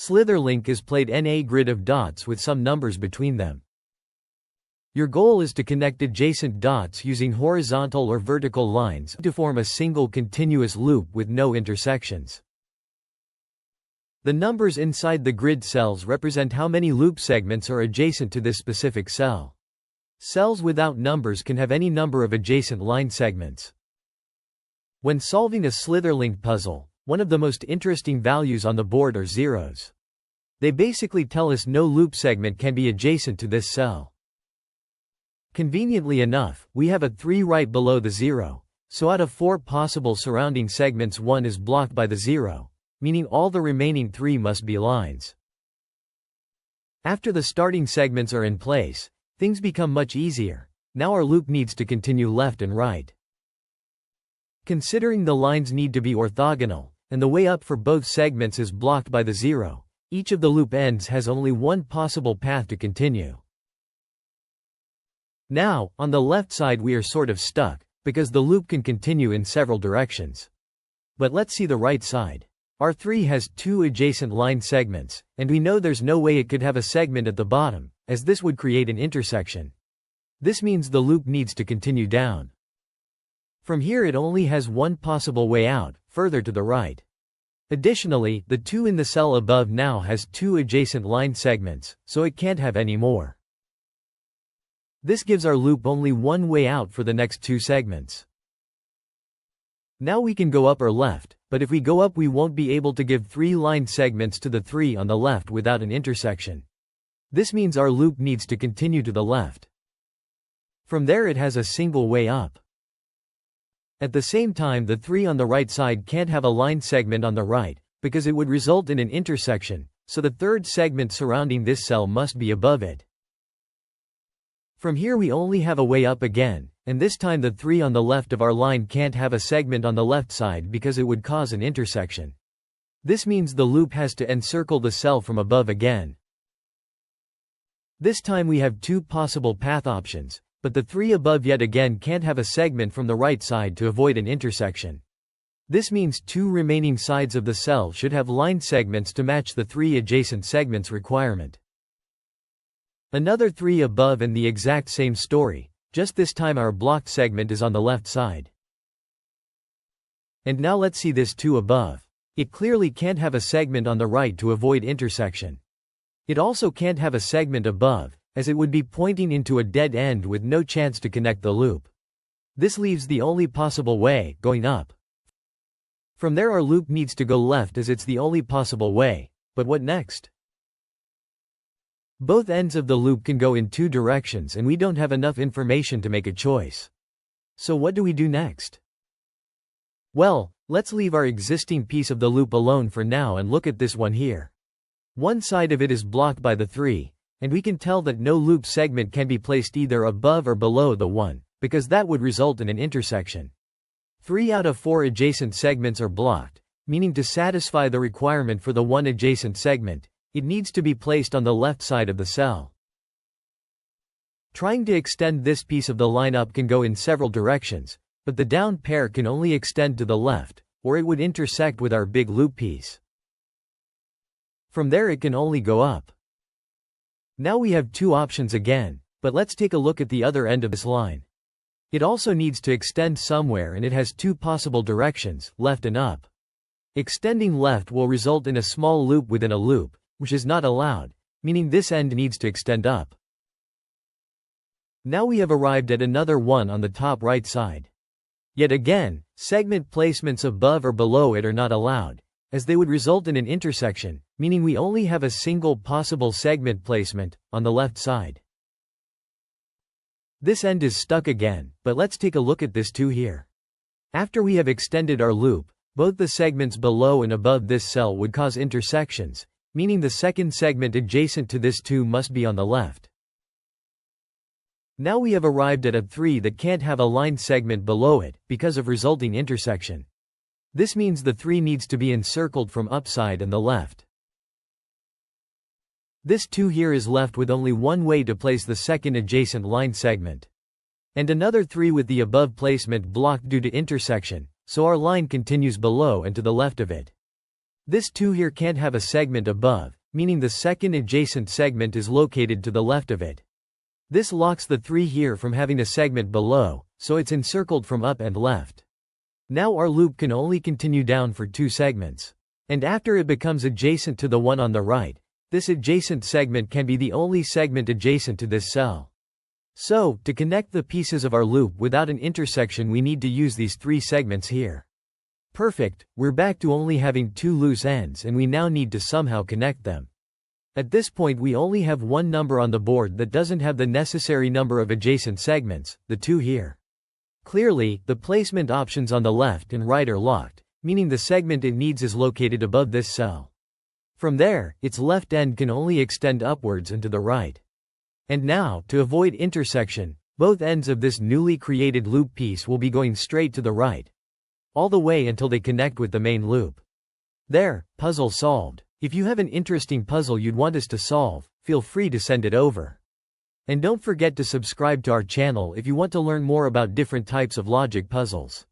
Slitherlink is played in a grid of dots with some numbers between them. Your goal is to connect adjacent dots using horizontal or vertical lines to form a single continuous loop with no intersections. The numbers inside the grid cells represent how many loop segments are adjacent to this specific cell. Cells without numbers can have any number of adjacent line segments. When solving a Slitherlink puzzle, one of the most interesting values on the board are zeros. They basically tell us no loop segment can be adjacent to this cell. Conveniently enough, we have a 3 right below the 0, so out of 4 possible surrounding segments 1 is blocked by the 0, meaning all the remaining 3 must be lines. After the starting segments are in place, things become much easier. Now our loop needs to continue left and right. Considering the lines need to be orthogonal, and the way up for both segments is blocked by the 0, each of the loop ends has only one possible path to continue. Now, on the left side we are sort of stuck, because the loop can continue in several directions. But let's see the right side. R3 has 2 adjacent line segments, and we know there's no way it could have a segment at the bottom, as this would create an intersection. This means the loop needs to continue down. From here it only has one possible way out, further to the right. Additionally, the 2 in the cell above now has 2 adjacent line segments, so it can't have any more. This gives our loop only one way out for the next 2 segments. Now we can go up or left, but if we go up we won't be able to give 3 line segments to the 3 on the left without an intersection. This means our loop needs to continue to the left. From there it has a single way up. At the same time the 3 on the right side can't have a line segment on the right, because it would result in an intersection, so the third segment surrounding this cell must be above it. From here we only have a way up again, and this time the 3 on the left of our line can't have a segment on the left side because it would cause an intersection. This means the loop has to encircle the cell from above again. This time we have 2 possible path options, but the 3 above yet again can't have a segment from the right side to avoid an intersection. This means 2 remaining sides of the cell should have line segments to match the 3 adjacent segments requirement. Another 3 above and the exact same story, just this time our blocked segment is on the left side. And now let's see this 2 above. It clearly can't have a segment on the right to avoid intersection. It also can't have a segment above, as it would be pointing into a dead end with no chance to connect the loop. This leaves the only possible way, going up. From there our loop needs to go left as it's the only possible way, but what next? Both ends of the loop can go in 2 directions and we don't have enough information to make a choice. So what do we do next? Well, let's leave our existing piece of the loop alone for now and look at this one here. One side of it is blocked by the 3, and we can tell that no loop segment can be placed either above or below the 1, because that would result in an intersection. 3 out of 4 adjacent segments are blocked, meaning to satisfy the requirement for the 1 adjacent segment, it needs to be placed on the left side of the cell. Trying to extend this piece of the line up can go in several directions, but the down pair can only extend to the left, or it would intersect with our big loop piece. From there it can only go up. Now we have 2 options again, but let's take a look at the other end of this line. It also needs to extend somewhere and it has 2 possible directions, left and up. Extending left will result in a small loop within a loop, which is not allowed, meaning this end needs to extend up. Now we have arrived at another one on the top right side. Yet again, segment placements above or below it are not allowed, as they would result in an intersection, meaning we only have a single possible segment placement, on the left side. This end is stuck again, but let's take a look at this 2 here. After we have extended our loop, both the segments below and above this cell would cause intersections, meaning the second segment adjacent to this 2 must be on the left. Now we have arrived at a 3 that can't have a line segment below it, because of resulting intersection. This means the 3 needs to be encircled from upside and the left. This 2 here is left with only one way to place the second adjacent line segment. And another 3 with the above placement blocked due to intersection, so our line continues below and to the left of it. This 2 here can't have a segment above, meaning the second adjacent segment is located to the left of it. This locks the 3 here from having a segment below, so it's encircled from up and left. Now our loop can only continue down for 2 segments. And after it becomes adjacent to the one on the right, this adjacent segment can be the only segment adjacent to this cell. So, to connect the pieces of our loop without an intersection, we need to use these 3 segments here. Perfect, we're back to only having 2 loose ends, and we now need to somehow connect them. At this point we only have one number on the board that doesn't have the necessary number of adjacent segments, the 2 here. Clearly, the placement options on the left and right are locked, meaning the segment it needs is located above this cell. From there, its left end can only extend upwards and to the right. And now, to avoid intersection, both ends of this newly created loop piece will be going straight to the right, all the way until they connect with the main loop. There, puzzle solved. If you have an interesting puzzle you'd want us to solve, feel free to send it over. And don't forget to subscribe to our channel if you want to learn more about different types of logic puzzles.